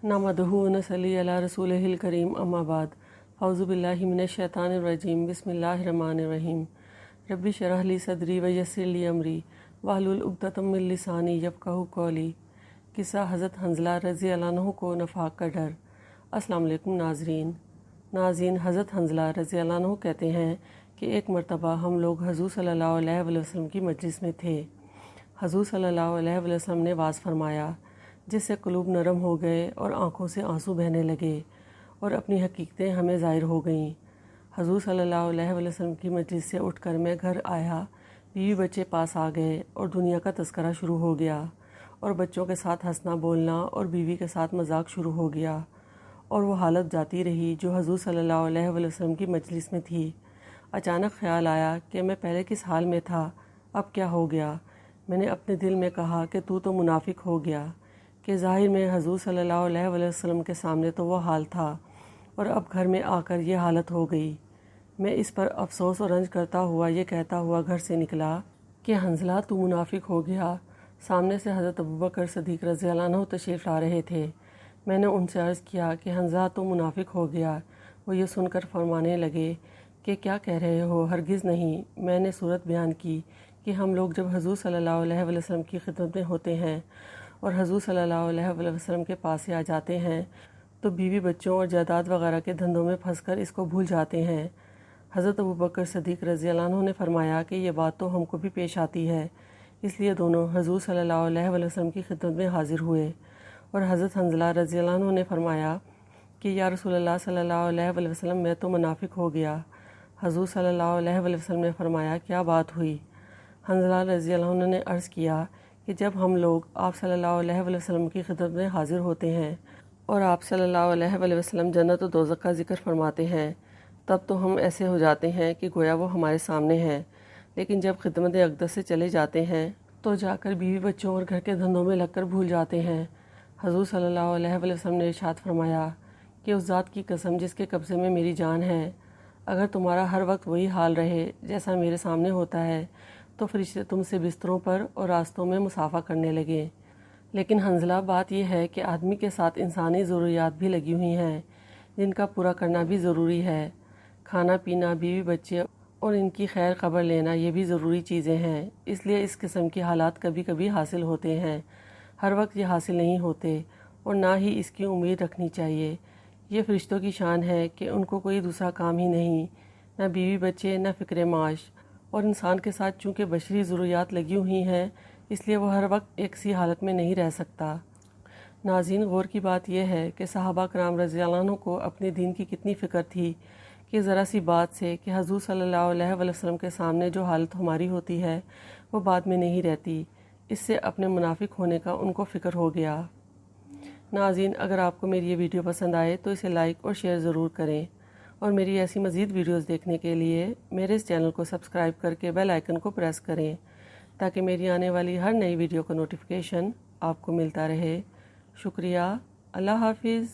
नहमदुहु व नसल्ली अला रसूलिहिल करीम अम्मा बाद औज़ु बिल्लाहि मिनश शैतानिर रजीम बिस्मिल्लाहिर रहमानिर रहीम रब्बि शरह ली सदरी व यस्सिर ली अमरी वाहलुल उक़दतम मिन लिसानी यफ़क़हू क़ौली। किस्सा हज़रत हंज़ला रज़ी अल्लाह अन्हु को नफ़ाक़ का डर। अस्सलाम वालेकुम नाज़रीन, हज़रत हंज़ला रज़ी अल्लाह अन्हु कहते हैं कि एक मरतबा हम लोग हज़ूर सल्लल्लाहु अलैहि वसल्लम की मजलिस में थे। हज़ूर सल्लल्लाहु अलैहि वसल्लम ने वाज़ फरमाया जिससे क़ुलूब नरम हो गए और आँखों से आंसू बहने लगे और अपनी हकीकतें हमें ज़ाहिर हो गईं। हज़ूर सल्लल्लाहु अलैहि वसल्लम की मजलिस से उठकर मैं घर आया, बीवी बच्चे पास आ गए और दुनिया का तज़किरा शुरू हो गया और बच्चों के साथ हंसना बोलना और बीवी के साथ मजाक शुरू हो गया और वो हालत जाती रही जो हज़ूर सल्लल्लाहु अलैहि वसल्लम की मजलिस में थी। अचानक ख़्याल आया कि मैं पहले किस हाल में था, अब क्या हो गया। मैंने अपने दिल में कहा कि तू तो मुनाफिक हो गया कि ज़ाहिर में हज़ूर सल्लल्लाहु अलैहि वसल्लम के सामने तो वो हाल था और अब घर में आकर ये हालत हो गई। मैं इस पर अफसोस और रंज करता हुआ ये कहता हुआ घर से निकला कि हंज़ला तू मुनाफिक हो गया। सामने से हज़रत अबू बकर सिद्दीक़ रज़ी अल्लाह अन्हु तशरीफ़ ला रहे थे। मैंने उनसे अर्ज़ किया कि हंज़ला तू मुनाफिक हो गया। वो ये सुनकर फरमाने लगे कि क्या कह रहे हो, हरगिज़ नहीं। मैंने सूरत बयान की कि हम लोग जब हज़ूर सल्लल्लाहु अलैहि वसल्लम की खिदमत में होते हैं और हज़ूर सल्लल्लाहु अलैहि वसल्लम के पास से आ जाते हैं तो बीवी बच्चों और जायदाद वगैरह के धंधों में फंसकर इसको भूल जाते हैं। हज़रत अबू बकर सिद्दीक़ रज़ी अल्लाह अन्हु ने फरमाया कि ये बात तो हमको भी पेश आती है, इसलिए दोनों हज़ूर सल्लल्लाहु अलैहि वसल्लम की खिदमत में हाज़िर हुए और हज़रत हंज़ला रज़ी अल्लाह अन्हु ने फरमाया कि या रसूलल्लाह सल्लल्लाहु अलैहि वसल्लम मैं तो मुनाफिक हो गया। हज़ूर सल्लल्लाहु अलैहि वसल्लम ने फरमाया क्या बात हुई। हंज़ला रज़ी अल्लाह अन्हु ने अर्ज़ किया कि जब हम लोग आप सल्लल्लाहु अलैहि वसल्लम की खिदमत में हाज़िर होते हैं और आप सल्लल्लाहु अलैहि वसल्लम जन्नत और दोज़ख का ज़िक्र फरमाते हैं तब तो हम ऐसे हो जाते हैं कि गोया वो हमारे सामने हैं, लेकिन जब खिदमत अक़दस से चले जाते हैं तो जाकर बीवी बच्चों और घर के धंधों में लगकर भूल जाते हैं। हज़ूर सल्लल्लाहु अलैहि वसल्लम ने इरशाद फरमाया कि उस ज़ात की कसम जिसके कब्ज़े में मेरी जान है, अगर तुम्हारा हर वक्त वही हाल रहे जैसा मेरे सामने होता है तो फरिश्ते तुमसे बिस्तरों पर और रास्तों में मुसाफा करने लगे। लेकिन हंज़ला बात यह है कि आदमी के साथ इंसानी ज़रूरियात भी लगी हुई हैं जिनका पूरा करना भी ज़रूरी है। खाना पीना, बीवी बच्चे और इनकी खैर खबर लेना ये भी ज़रूरी चीज़ें हैं। इसलिए इस किस्म के हालात कभी कभी हासिल होते हैं, हर वक्त ये हासिल नहीं होते और ना ही इसकी उम्मीद रखनी चाहिए। ये फरिश्तों की शान है कि उनको कोई दूसरा काम ही नहीं, न बीवी बच्चे न फ़िक्र माश, और इंसान के साथ चूँकि बशरी ज़रूरियात लगी हुई हैं इसलिए वो हर वक्त एक सी हालत में नहीं रह सकता। नाज़रीन, गौर की बात यह है कि सहाबा कराम रज़ी अल्लाह अन्हु को अपने दीन की कितनी फ़िक्र थी कि ज़रा सी बात से कि हज़ूर सल्लल्लाहु अलैहि वसल्लम के सामने जो हालत हमारी होती है वो बाद में नहीं रहती। इससे अपने मुनाफिक होने का उनको फ़िक्र हो गया। नाज़रीन, अगर आपको मेरी ये वीडियो पसंद आए तो इसे लाइक और शेयर ज़रूर करें और मेरी ऐसी मज़ीद वीडियोज़ देखने के लिए मेरे इस चैनल को सब्सक्राइब करके बेल आइकन को प्रेस करें ताकि मेरी आने वाली हर नई वीडियो का नोटिफिकेशन आपको मिलता रहे। शुक्रिया। अल्लाह हाफिज़।